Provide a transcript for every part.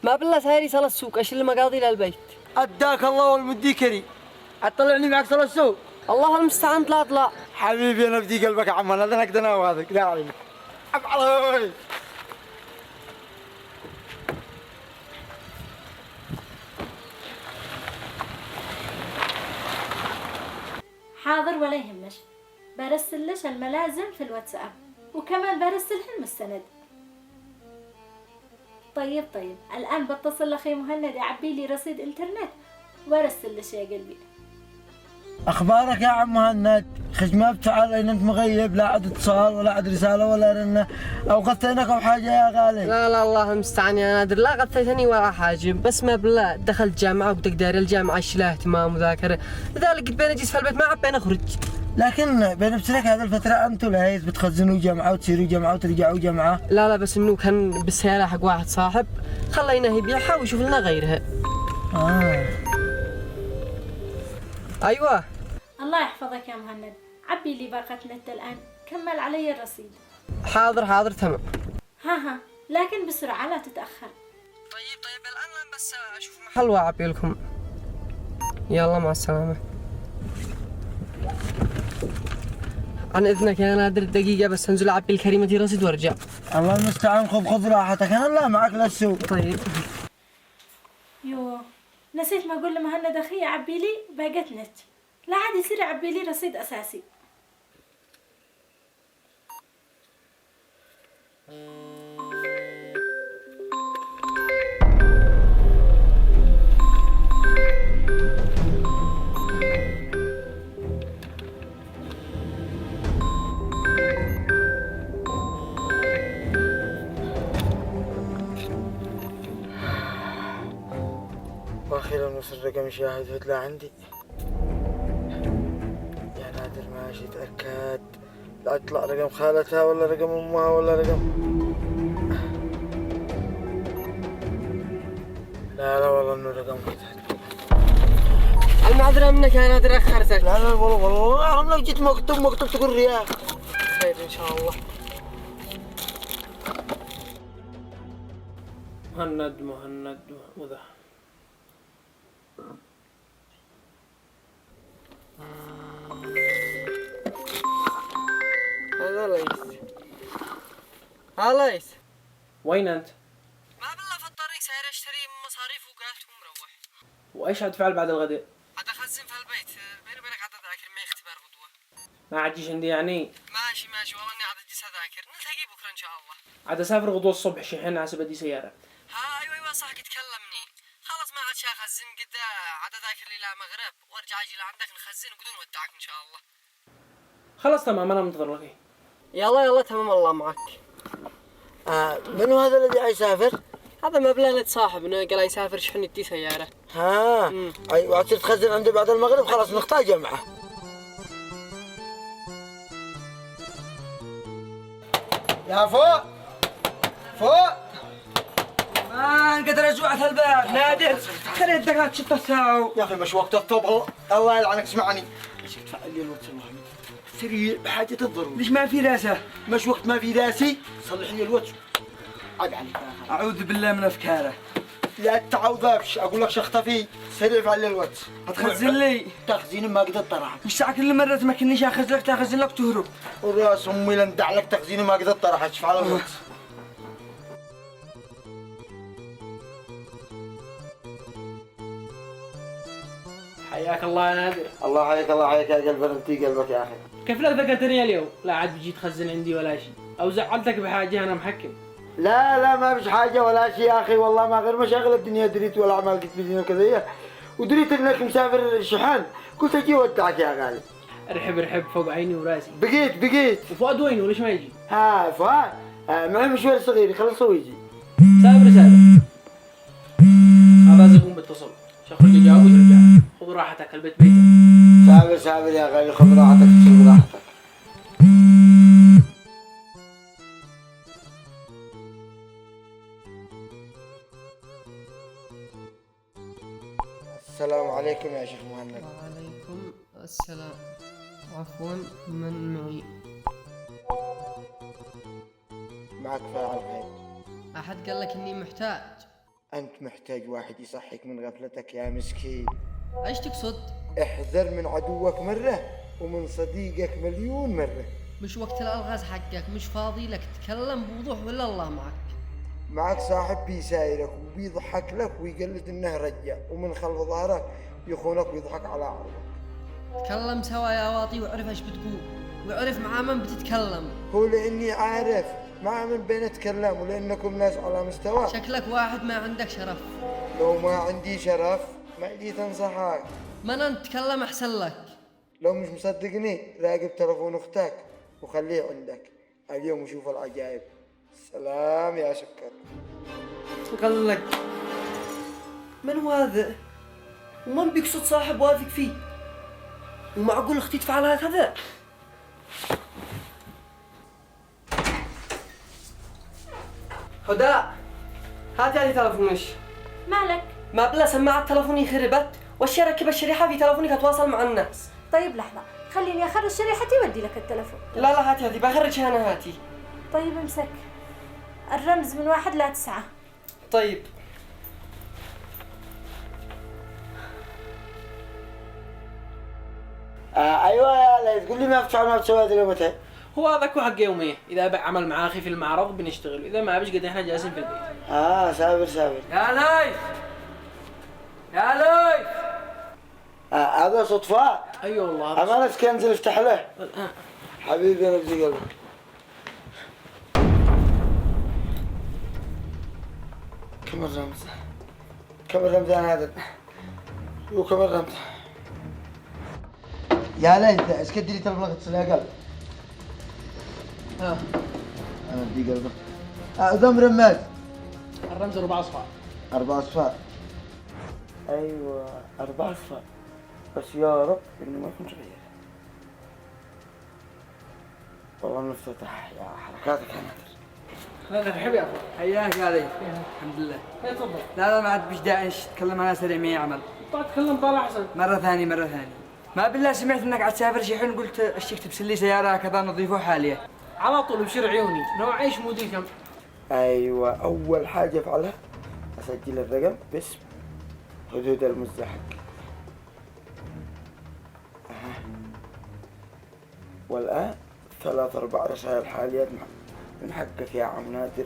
ما بالله سايري صل السوق اشيل المقاضي للبيت. اداك الله والمدي كريم. اطلعني معك صل السوق. الله المستعان طلع. حبيبي انا بدي قلبك يا عم هذا نقد انا وهذاك لا عليك. افعل. حاضر ولا يهمش، برسلش الملازم في الواتساب وكمان برسلها المستند. طيب الآن بتصل لأخي مهند يعبي لي رصيد إنترنت وارسلش يا قلبي. اخبارك يا عم مهند؟ خج ما بتعال ان انت مغيب، لا عاد اتصال ولا عاد رساله ولا رنه او غثينك او حاجه يا غالي. لا الله المستعان يا نادر، لا غثيتني ولا حاجه، بس ما بالله دخلت جامعه وبتقدر الجامعه ايش لها اهتمام ومذاكره، لذلك قلت بين اجلس في البيت ما عاد اخرج. لكن بنفسك هذه الفتره انتم لهيز بتخزنوا جامعه وتصيروا جامعه وترجعوا جامعه. لا بس انه كان بالسياره حق واحد صاحب خلينا يبيعها ويشوف لنا غيرها. ايوه. الله يحفظك يا مهند، عبي لي باقة نت الآن، كمل علي الرصيد. حاضر تمام. ها لكن بسرعة لا تتأخر. طيب الآن بس أشوف محل وأعبي لكم. يلا مع السلامة. عن إذنك يا نادر دقيقة بس أنزل أعبي الكريمة رصيد وأرجع. الله المستعان، خذ راحتك، أنا لا معك للسوق. طيب. يوه نسيت ما أقول لمهند أخي يعبي لي باقة نت، لا عاد يصير يعبي لي رصيد أساسي. واخيرا وصل رقم شاهد فتلا عندي. يا نادر ماشي تأكد لا يطلع رقم خالتها ولا رقم امها ولا رقم. لا والله انه رقم كذا. المعذرة منك يا نادر أخرتك. لا والله انا لو جيت مكتوب تقول ريال. خير إن شاء الله. مهند وذا. هلا ليس. وين أنت؟ ما بالله في الطريق ساير أشتري مصاريف وقالت ومروح. وإيش هتفعل بعد الغداء؟ عاد أخزن في البيت، بيني وبينك عاد أذاكر معي اختبار غدوة. ما عاد عندي يعني؟ ماشي والله إني عاد أجلس أذاكر، نلتقي بكرة إن شاء الله. عاد أسافر غدوة الصبح شحن على بدي سيارة. أيوة صح تكلمني. خلاص ما عاد شي أخزن قد عاد أذاكر لي مغرب وأرجع أجي لعندك نخزن وقدر نودعك إن شاء الله. خلاص تمام أنا منتظر لك. يلا تمام الله معك. منو هذا الذي حيسافر؟ هذا مبلغ صاحبنا قال يسافر شحن يدي سيارة. ايوه تصير تخزن عنده بعد المغرب خلاص نختار جمعه. يا فوق ما انقدر ازوع الباب نادر، خلي يدك تشط الساعة. يا اخي مش وقت الطبخ، الله يلعنك اسمعني. ايش تدفع لي الوقت الله سريع بحاجة الضرورة. ليش ما في راسه؟ مش وقت ما في راسي، صلح لي الوقت. عاد عليك. اعوذ بالله من افكاره. لا تعوذبش، اقول لك شخطفي سريع فعل لي الوقت. هتخزن لي؟ تخزين ما قدرت طرحك. مش ساعة كل مرة تمكننيش اخزن لك تخزن لك تهرب. وراس امي لندع لك تخزين ما قدرت طرحك، شوف على الوقت. حياك الله يا نادر. الله حياك يا قلب انتي قلبك يا اخي. كيف لك ذكرتني اليوم؟ لا عاد بيجي تخزن عندي ولا شيء، أو زعلتك بحاجة أنا محكم. لا ما فيش حاجة ولا شيء يا أخي، والله ما غير مشاغل الدنيا دريت ولا أعمال قلت بدين وكذا، ودريت إنك مسافر شحن، قلت أجي ودعك يا غالي. رحب فوق عيني وراسي. بقيت. وفؤاد وينه ليش ما يجي؟ فؤاد معي مشوار صغير يخلصه ويجي. سافر. هذا زبون بيتصل، شخرج يجاوب وترجع. خذ راحتك البيت بيتك. سافر يا غالي، خذ راحتك تشوف راحتك. السلام عليكم يا شيخ مهند. وعليكم السلام. عفوا من معي؟ معك فاعل خير. أحد قال لك إني محتاج؟ أنت محتاج واحد يصحك من غفلتك يا مسكين. إيش تقصد؟ احذر من عدوك مرة ومن صديقك مليون مرة. مش وقت الألغاز حقك، مش فاضي لك، تكلم بوضوح ولا الله معك؟ معك صاحب بيسايرك وبيضحك لك ويقلد انه رجع، ومن خلف ظهرك يخونك ويضحك على عرضك. تكلم سوا يا واطي واعرف ايش بتقول، واعرف مع من بتتكلم. هو لاني عارف مع من بنتكلم ولانكم ناس على مستوى. شكلك واحد ما عندك شرف. لو ما عندي شرف ما جيت انصحك. من انت تكلم احسن لك. لو مش مصدقني راقب تلفون اختك وخليه عندك اليوم وشوف العجائب. سلام يا سكر. قال لك من هو هذا؟ ومن بيقصد صاحب واثق فيه؟ ومعقول اختي تفعل هكذا؟ هدى، هاتي هذه تلفونك. مالك؟ ما بلا سماعة تلفوني خربت، والشي ركب الشريحة في تلفونك اتواصل مع الناس. طيب لحظة، خليني أخرج شريحتي وأدي لك التلفون. لا هاتي هذه، بخرجها أنا هاتي. طيب امسك. الرمز من 1 ل 9. طيب. ايوه يا ليث، قول لي ما بتفعل ما بتسوي هذه متى؟ هو هذاك حق يوميه، اذا عمل مع اخي في المعرض بنشتغل، اذا ما بيش قد احنا جالسين في البيت. سابر. يا ليث يا ليث. هذا صدفة؟ ايوه والله. امانة كنزل افتح له. الان حبيبي انا بدي قلبك. كم الرمز انا هذا؟ وكم الرمز؟ يا ليث ايش كدي لي تلفونك اتصل يا قلب؟ ها انا بدي قلبك. ذم رمز. الرمز 4 اصفار. 4 أصفار. ايوه 4 أصفار. بس يا رب انه ما يكون غير. والله نفتتح يا حركاتك يا نادر. لا نرحب يا اخوي. حياك يا ليث. الحمد لله. تفضل. لا ما عاد بيش داعي تتكلم انا سريع معي عمل. طلع تكلم طالع احسن. مرة ثانية. ما بالله سمعت انك عاد تسافر شي حين قلت اشتيك تبسل لي سيارة كذا نظيفة وحالية. على طول بشر عيوني، نوع ايش موديل كم؟ ايوه اول حاجه افعلها اسجل الرقم باسم حدود المزدحم. والان 3-4 رسائل حاليات من حقك يا عم نادر.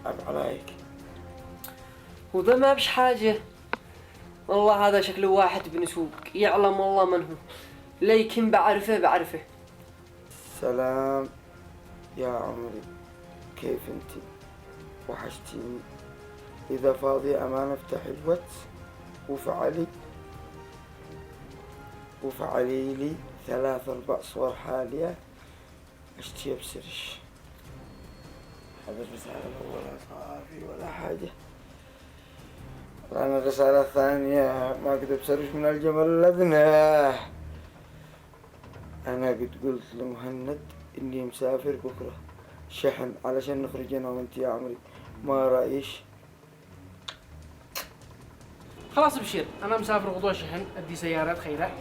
عيب عليك. وذا ما بش حاجة. والله هذا شكله واحد بنسوق، يعلم والله من هو، لكن بعرفه. سلام يا عمري، كيف انت؟ وحشتيني. اذا فاضي امان افتح الواتس وفعلي لي 3-4 صور حالية اشتي بسرش. هذا الرسالة الأولى صافي ولا حاجة. الآن الرسالة الثانية ما قد بسرش من الجمل الأذنى. أنا قد قلت لمهند إني مسافر بكرة شحن علشان نخرج أنا وأنت يا عمري، ما رأيش؟ خلاص بشير، انا مسافر غدوة شحن، ادي سيارات خيرات،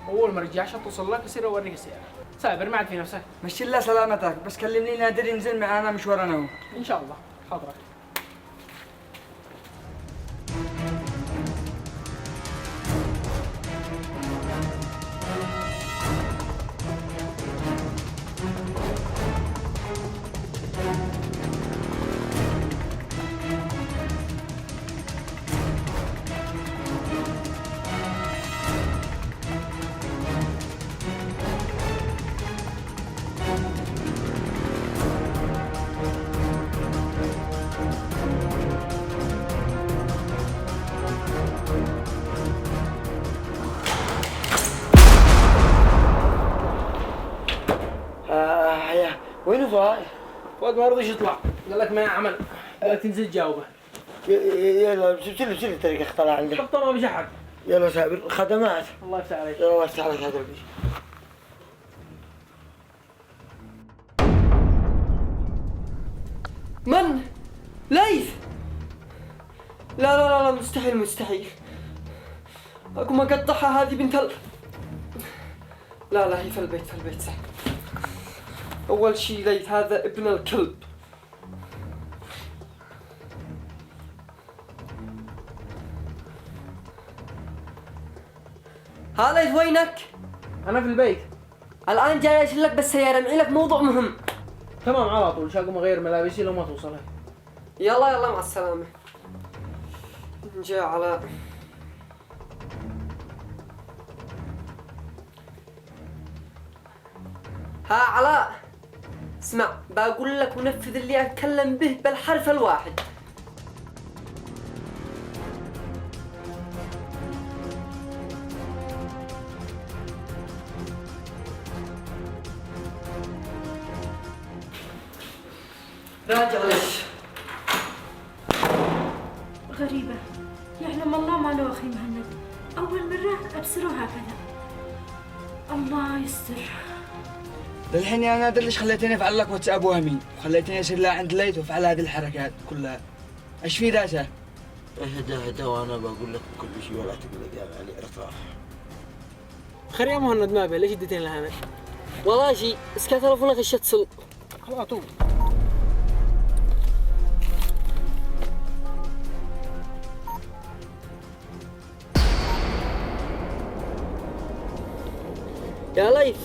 اول ما رجعش اتصل لك يصير اوريك السيارة. سافر ما عاد في نفسك. مشي الله سلامتك، بس كلمني نادر ينزل معانا مشوار انا وهو. ان شاء الله. حاضرك. وين فاي؟ فؤاد ما رضيش يطلع، قال لك ما عمل، قال لك تنزل تجاوبه. يلا بسيب لي الطريق اختلع عندك. طب ما بيجحد. يلا سابر خدمات. الله يفتح عليك. يلا الله يفتح عليك هذا البيت. من؟ ليث. لا مستحيل. اقوم اقطعها هذه بنت لا هي في البيت صح. اول شيء ليث هذا ابن الكلب. ها ليث وينك؟ انا في البيت. الآن جاي أشيلك بالسيارة، معي لك موضوع مهم. تمام على طول، شاقوم اغير ملابسي لو ما توصل. يلا مع السلامة. جاء علاء. ها علاء، اسمع بقول لك ونفذ اللي أتكلم به بالحرف الواحد. راجع ليش؟ غريبة، يعلم الله ما له أخي مهند، أول مرة أبصره هكذا. الله يستر. للحين يا نادر ليش خليتني افعل لك واتساب وهمي وخليتني اسير لا عند ليث وافعل هذه الحركات كلها؟ ايش في داسه؟ اهدى وانا بقول لك كل شيء ولا تقلق يا علي ارتاح. خير يا مهند ما بيه، ليش اديتني لهنا؟ والله شي اسكا تلفونك ايش اتصل؟ على طول. يا ليث،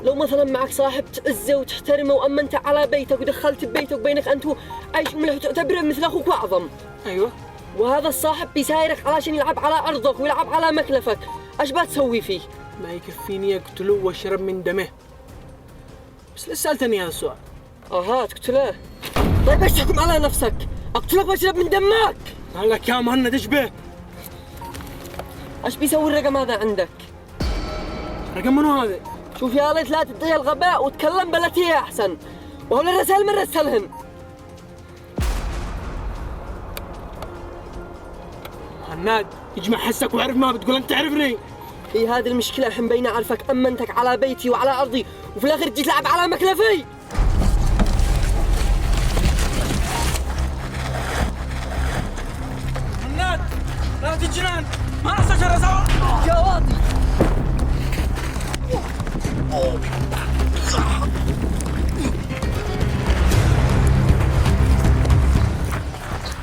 لو مثلا معك صاحب تعزه وتحترمه وامنته على بيتك ودخلت ببيتك وبينك انت عايش ملح وتعتبره مثل اخوك واعظم، ايوه، وهذا الصاحب بيسايرك علشان يلعب على ارضك ويلعب على مكلفك، ايش بتسوي فيه؟ ما يكفيني اقتله واشرب من دمه. بس ليش سالتني هذا السؤال؟ تقتله؟ طيب ايش تحكم على نفسك؟ اقتلك واشرب من دمك؟ قال لك يا مهند ايش به؟ ايش بيسوي الرقم هذا عندك؟ رقم منو هذا؟ شوف يا ليث لا تدعي الغباء وتكلم بالتي هي احسن، وهول الرسائل من رسلهن. هناد يجمع حسك وعرف ما بتقول انت تعرفني. هي هذه المشكلة، الحين بين اعرفك امنتك على بيتي وعلى ارضي وفي الاخر جيت تلعب على مكلفي. هناد لا تجنن، ما نصير سوا يا واطي.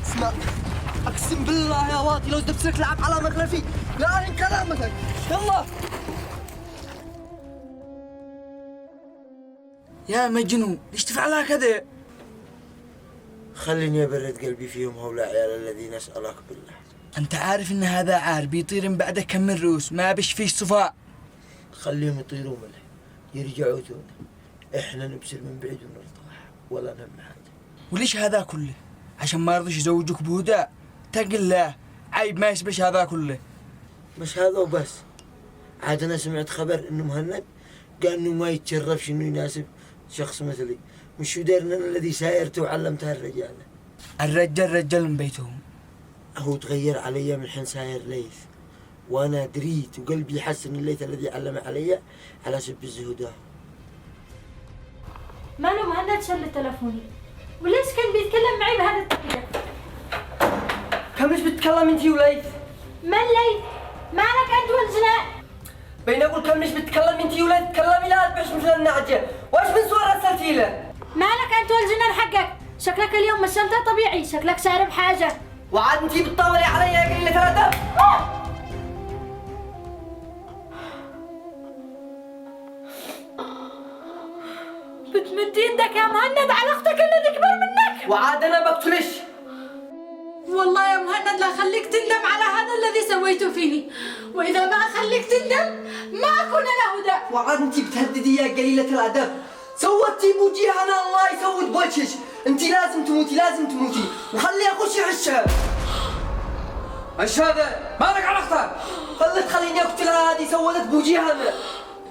اسمع، اقسم بالله يا واطي لو دبسك لعب على مخلفي لا أهين كلامك. يلا يا مجنون ليش تفعل هكذا؟ خليني ابرد قلبي فيهم هؤلاء العيال الذين اسالك بالله. انت عارف ان هذا عار بيطير من بعده كم من روس، ما بش فيش صفاء. خليهم يطيروا ملح يرجعوا تونا، احنا نبصر من بعيد ونرتاح ولا نهم حاجه. وليش هذا كله؟ عشان ما رضيش يزوجك بهدى؟ تقل الله، عيب ما يسبش هذا كله. مش هذا وبس، عاد انا سمعت خبر انه مهند قال انه ما يتشرفش انه يناسب شخص مثلي، مش يديرنا الذي سايرته وعلمتها الرجاله. الرجال من بيتهم. هو تغير علي من حين ساير ليث، وانا دريت وقلبي حس ان الليث الذي علم علي على سب الزهداء. ماله مهند شل تلفوني، وليش كان بيتكلم معي بهذا الطريقة؟ كم مش بتتكلم انتي وليث؟ من لي؟ مالك أنت والجنان؟ بين اقول كم مش بتتكلم انتي وليث تكلمي لا تبعش مثل النعجة، وايش من صور رسلتي له؟ مالك أنت والجنان حقك؟ شكلك اليوم مش انت طبيعي، شكلك شارب حاجة. وعاد انتي بتطاولي علي يا قليلة الادب. بتمد يدك يا مهند على اختك الذي اكبر منك. وعاد انا بقتلش. والله يا مهند لا خليك تندم على هذا الذي سويته فيني، واذا ما اخليك تندم ما اكون انا هدى. وعاد انتي بتهددي يا قليلة الادب. سوتي بوجيهنا الله يسود بوجهك، انتي لازم تموتي وخلي اخوش يعشها. ايش هذا؟ مالك على اختك؟ خليني اقتلها، هذه سولت بوجيهنا.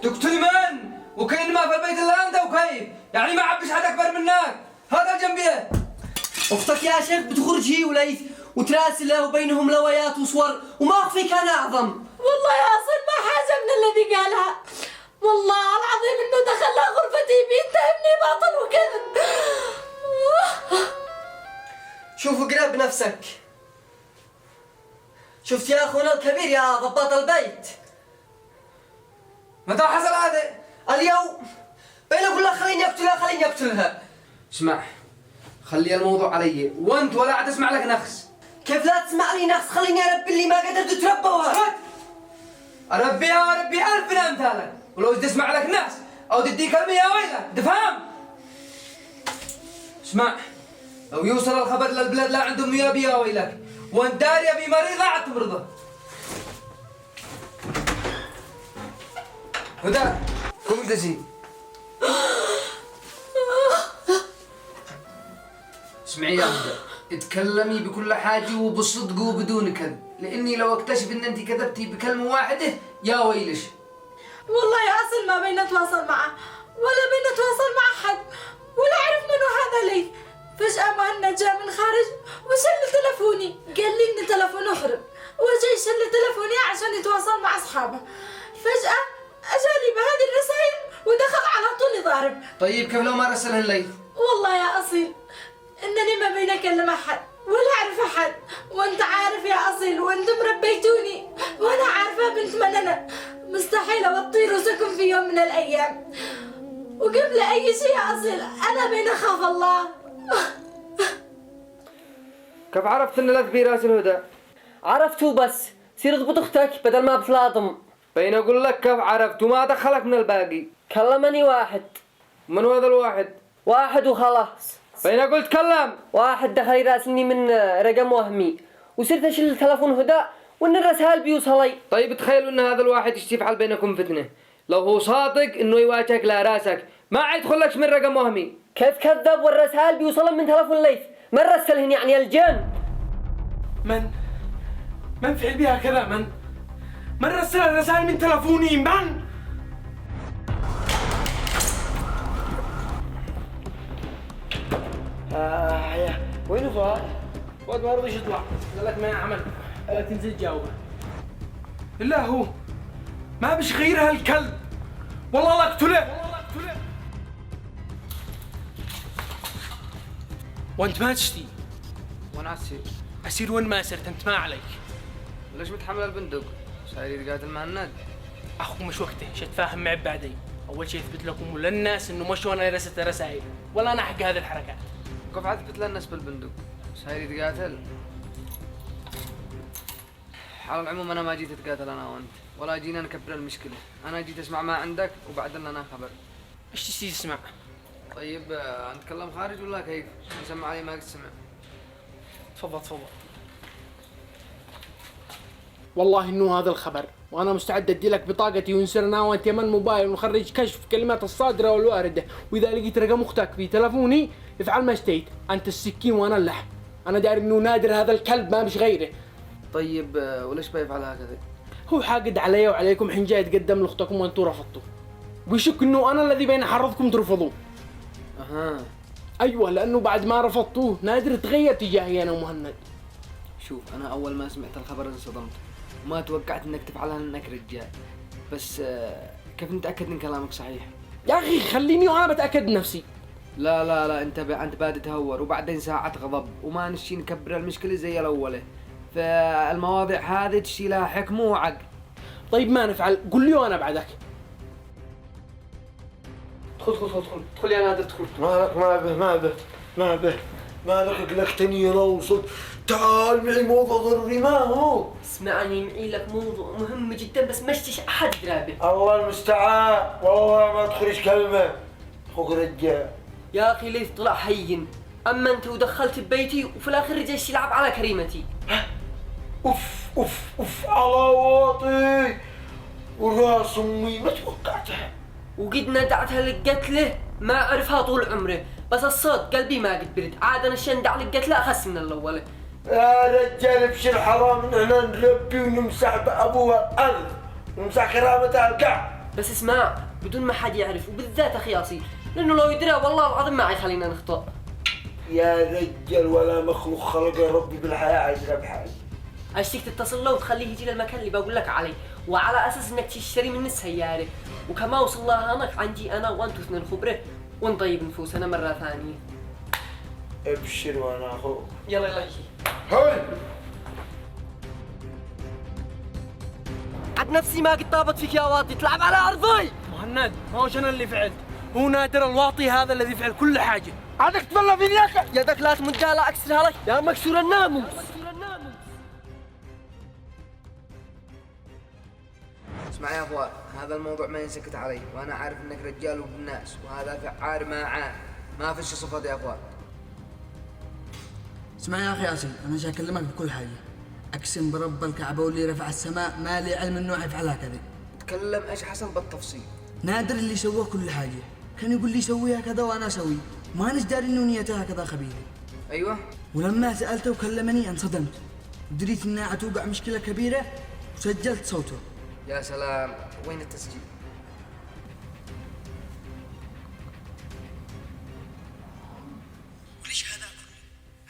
تقتل من؟ وكأن ما في البيت الا انت وكيف؟ يعني ما عبش حد اكبر منك، هذا جنبيه. اختك يا شيخ بتخرج هي وليث وتراسله وبينهم لويات وصور وما اخفي كان اعظم. والله يا اصل ما حاجه من الذي قالها، والله العظيم انه دخل غرفتي بيتهمني باطل وكذب. شوف قرب نفسك. شفت يا اخونا الكبير يا ضباط البيت؟ متى حصل هذا؟ اليوم. بين اقول لك خليني اقتلها. اسمع، خلي الموضوع علي وانت ولا عاد اسمع لك نخس. كيف لا تسمع لي نخس؟ خليني اربي اللي ما قدرت تربوها. اربيها واربي 1000 من امثالك، ولو تسمع لك ناس او تدي كلمه يا ويلك، تفهم؟ اسمع، لو يوصل الخبر للبلاد لا عندهم يابي يا ويلك، وانت داري ابي مريض لا عاد تمرضه. هدى قوم اجلسي. اسمعي يا هدى، اتكلمي بكل حاجة وبالصدق وبدون كذب، لاني لو اكتشف ان انت كذبتي بكلمة واحدة يا ويلش. والله يا أصل ما بين نتواصل معه ولا بين نتواصل مع حد، ولا أعرف منو هذا لي. فجأة مهند جاء من خارج وشل تلفوني، قال لي إن تلفونه خرب، وجا يشل تلفوني عشان يتواصل مع أصحابه. فجأة أجاني بهذه الرسائل ودخل على طول ضارب. طيب كيف لو ما رسلهن لي؟ والله يا أصيل إنني ما بين أكلم أحد ولا أعرف أحد، وأنت عارف يا أصيل وأنتم ربيتوني، وأنا عارفة بنت من أنا مستحيل أوطي رؤوسكم في يوم من الأيام. وقبل أي شيء يا أصيل أنا بين أخاف الله. كيف عرفت ان لا تبي راس الهدى؟ عرفته بس سير اضبط اختك بدل ما بتلاطم. بين اقول لك كيف عرفت وما دخلك من الباقي. كلمني واحد. من هذا الواحد؟ واحد وخلاص. بين اقول تكلم. واحد دخل يراسلني من رقم وهمي وصرت اشيل تلفون هدى وان الرسائل بيوصلي. طيب تخيلوا ان هذا الواحد ايش يفعل بينكم فتنه، لو هو صادق انه يواجهك لا راسك ما عاد يدخلكش من رقم وهمي. كيف كذب والرسائل بيوصلن من تلفون ليث؟ من رسلهن يعني الجن؟ من فعل بها كذا؟ من رسل الرسائل من تلفوني؟ من؟ يا وينه فؤاد؟ فؤاد ما رضيش يطلع، قال لك ما عمل، قال لك تنزل تجاوبه. الا هو ما بيش غير هالكلب، والله لا اقتله. وانت ما تشتي. وانا اسير وين ما سرت انت ما عليك. ليش متحمل البندق؟ صاير يقاتل مع الناد. اخو مش وقته، شتفاهم معي بعدين. اول شيء اثبت لكم وللناس انه مش انا رست رسائل ولا انا حق هذه الحركات. كيف اثبت للناس بالبندق؟ صاير يتقاتل. على العموم انا ما جيت اتقاتل انا وانت، ولا جينا نكبر المشكله، انا جيت اسمع ما عندك وبعدين لنا خبر. ايش تسي تسمع؟ طيب نتكلم خارج ولا كيف؟ نسمع علي ما قد سمع. تفضل. والله انه هذا الخبر، وانا مستعد ادي لك بطاقتي ونسرنا وانت يمن موبايل ونخرج كشف كلمات الصادره والوارده، واذا لقيت رقم اختك في تلفوني افعل ما اشتيت، انت السكين وانا اللحم. انا داري انه نادر هذا الكلب ما مش غيره. طيب وليش بيفعل هكذا؟ هو حاقد علي وعليكم حين جاي يتقدم لاختكم وانتم رفضتوا، ويشك انه انا الذي بين حرضكم ترفضوه. اها ايوه، لانه بعد ما رفضتوه نادر تغير تجاهي انا ومهند. شوف انا اول ما سمعت الخبر انصدمت، وما توقعت انك تفعلها لانك رجال، بس كيف نتاكد ان كلامك صحيح؟ يا اخي خليني وانا بتاكد نفسي. لا انت بادي تهور، وبعدين ساعة غضب وما نشي نكبر المشكلة زي الاولى، فالمواضيع هذه تشي لها حكمة وعقل. طيب ما نفعل، قل لي وانا بعدك. ادخل يا نادر ادخل. ما لك قلقتني يا روصد. تعال معي موضوع ضروري. ما هو؟ اسمعني معي لك موضوع مهم جدا بس مشتش احد درابه. الله المستعان، والله ما تخرج كلمة. اخوك رجال. يا اخي ليث طلع هين، اما انت ودخلت ببيتي وفي الاخر رجعت يلعب على كريمتي. اوف على واطي وراس امي ما توقعتها. وقد ندعتها للقتله ما عرفها طول عمره، بس الصوت قلبي ما قد برد، عاد انا شندع للقتله اخس من الاول. يا رجال بشر حرام ان احنا نربي ونمسح بابوها الارض ونمسح كرامتها الكعب. بس اسمع بدون ما حد يعرف، وبالذات اخي اصيل، لانه لو يدري والله العظيم ما يخلينا نخطأ. يا رجال ولا مخلوق خلق ربي بالحياة عايزنا بحاجة. اشتيك تتصل له وتخليه يجي للمكان اللي بقول لك عليه، وعلى اساس انك تشتري مني السياره، وكما وصل لها هناك عندي انا وانتو اثنين خبره ونطيب نفوسنا مره ثانيه. ابشر وانا اخوك. يلا يجي. هاي عد نفسي ما قد طابت فيك يا واطي، تلعب على ارضي. مهند ما هوش انا اللي فعلت، هو نادر الواطي هذا الذي فعل كل حاجه. عادك تبلى فيني ياك، يدك لا تمدها لا اكسرها لك يا مكسور الناموس. اسمع يا فؤاد، هذا الموضوع ما ينسكت علي، وانا عارف انك رجال وابن ناس، وهذا فعال ما عان، ما فيش صفات يا فؤاد. اسمع يا اخي ياسين، انا جاي اكلمك بكل حاجه. اقسم برب الكعبه واللي رفع السماء ما لي علم انه يفعل هكذا. تكلم ايش حصل بالتفصيل. نادر اللي سواه كل حاجه، كان يقول لي سويها كذا وانا اسوي، ما نجدار انه نيتها كذا خبيثه. ايوه. ولما سالته وكلمني انصدمت، ودريت انها توقع مشكله كبيره وسجلت صوته. يا سلام، وين التسجيل؟ وليش هذا كله؟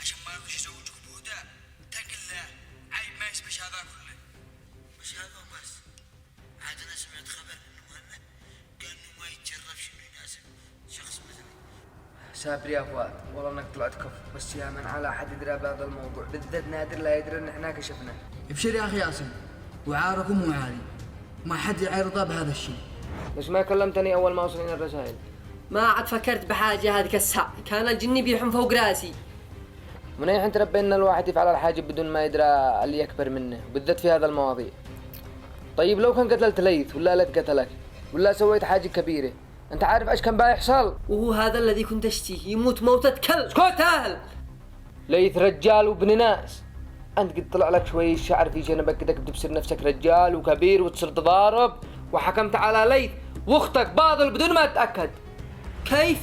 عشان ما يرضيش يزوجك بهدى؟ اتق الله، عيب ما يسمش هذا كله. مش هذا وبس، عاد انا سمعت خبر انه مهند قال انه ما يتشرفش انه يناسب شخص مثلي. سابر يا فؤاد، والله انك طلعت كف، بس يا من على حد يدري بهذا الموضوع، بالذات نادر لا يدري ان احنا كشفنا. ابشر يا اخي ياسين، وعاركم وعاري، ما حد يعرضه بهذا الشيء. بس ما كلمتني اول ما وصلنا الرسائل. ما عاد فكرت بحاجة هذيك الساعة، كان الجني بيحم فوق راسي. من اي حين تربى ان الواحد يفعل الحاجة بدون ما يدرى اللي اكبر منه، بالذات في هذا المواضيع. طيب لو كان قتلت ليث ولا لا قتلك ولا سويت حاجة كبيرة، انت عارف ايش كان بيحصل؟ وهو هذا الذي كنت اشتيه، يموت موتة كلب. اسكت اهل. ليث رجال وابن ناس، انت قد طلع لك شوي شعر في جنبك كذا، بتبصر نفسك رجال وكبير وتصير تضارب، وحكمت على ليث واختك باطل بدون ما تتاكد. كيف؟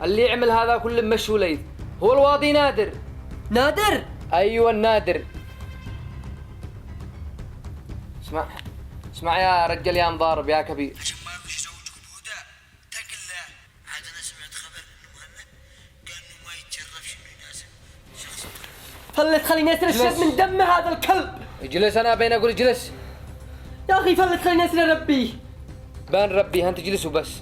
اللي يعمل هذا كله مشو ليث هو الواضي نادر. نادر؟ ايوه النادر. اسمع يا رجال يا مضارب يا كبير، عشان ما يرضيش يزوجك بهدى، اتق الله. عاد انا سمعت خبر انه مهند قال انه ما يتشرفش انه يناسب شخص فلت خليني اترشد من دم هذا الكلب. اجلس، انا بين اقول اجلس. يا اخي فلت خليني اسري ربي. بان ربي، انت اجلس وبس.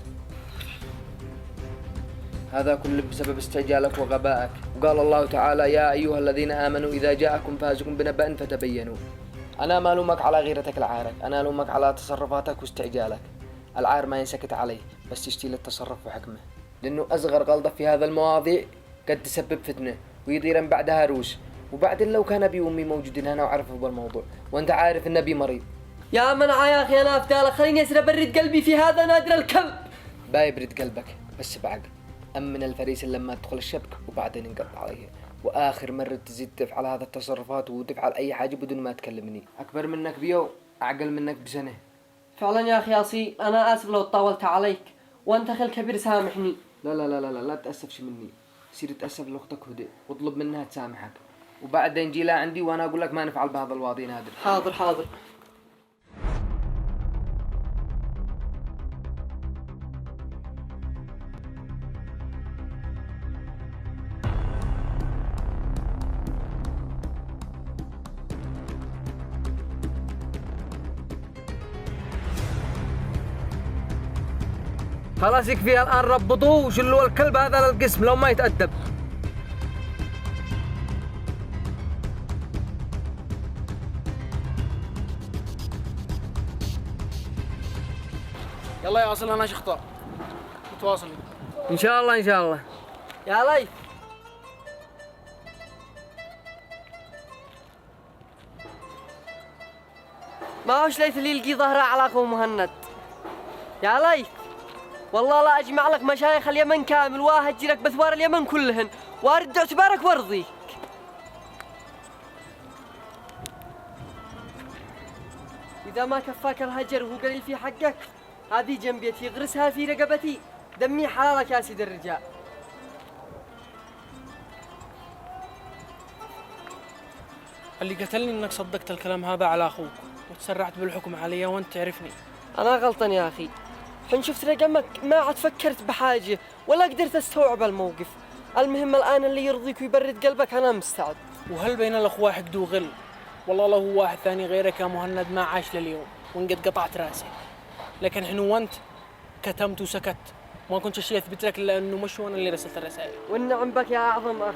هذا كله بسبب استعجالك وغبائك، وقال الله تعالى يا ايها الذين امنوا اذا جاءكم فاسق بنبأ فتبينوا. انا ما الومك على غيرتك العارك، انا الومك على تصرفاتك واستعجالك. العار ما ينسكت عليه، بس يشتي للتصرف وحكمه، لانه اصغر غلطه في هذا المواضيع قد تسبب فتنه ويطير من بعدها روس. وبعدين لو كان ابي وامي موجودين هنا وعرفوا بالموضوع، وانت عارف ان ابي مريض. يا منع يا اخي، انا افتالك خليني اسري برد قلبي في هذا نادر الكلب. بايبرد قلبك بس بعقل. امن الفريسه لما تدخل الشبكه وبعدين انقض عليه، واخر مره تزيد تفعل هذا التصرفات وتفعل اي حاجه بدون ما تكلمني. اكبر منك بيوم، اعقل منك بسنه. فعلا يا اخي اصيل، انا اسف لو طولت عليك، وانت اخي الكبير سامحني. لا تاسفش مني، سير تاسف لاختك هدى واطلب منها تسامحك، وبعدين جي لا عندي وانا اقول لك ما نفعل بهذا الواضي نادر. حاضر. خلاص يكفي الان، ربطوه وشلوا الكلب هذا للقسم لو ما يتأدب. يلا يا اصل انا شخطر نتواصل. ان شاء الله يا ليث، ما هوش ليث اللي يلقي ظهره على اخوه مهند. يا ليث والله لا اجمع لك مشايخ اليمن كامل واهجي لك بثوار اليمن كلهن وارد اعتبارك وارضيك. اذا ما كفاك الهجر وهو قليل في حقك، هذه جنبيتي اغرسها في رقبتي، دمي حلالك يا سيد الرجال. اللي قتلني انك صدقت الكلام هذا على اخوك وتسرعت بالحكم علي، وانت تعرفني. انا غلطان يا اخي، حين شفت رقمك ما عاد فكرت بحاجه ولا قدرت استوعب الموقف. المهم الان اللي يرضيك ويبرد قلبك انا مستعد. وهل بين الاخوه حقد وغل؟ والله لو هو واحد ثاني غيرك يا مهند ما عاش لليوم وان قد قطعت راسي، لكن حنو وانت كتمت وسكت، ما كنت شيء اثبت لك الا انه مش وانا اللي رسلت الرسائل. والنعم بك يا اعظم اخ.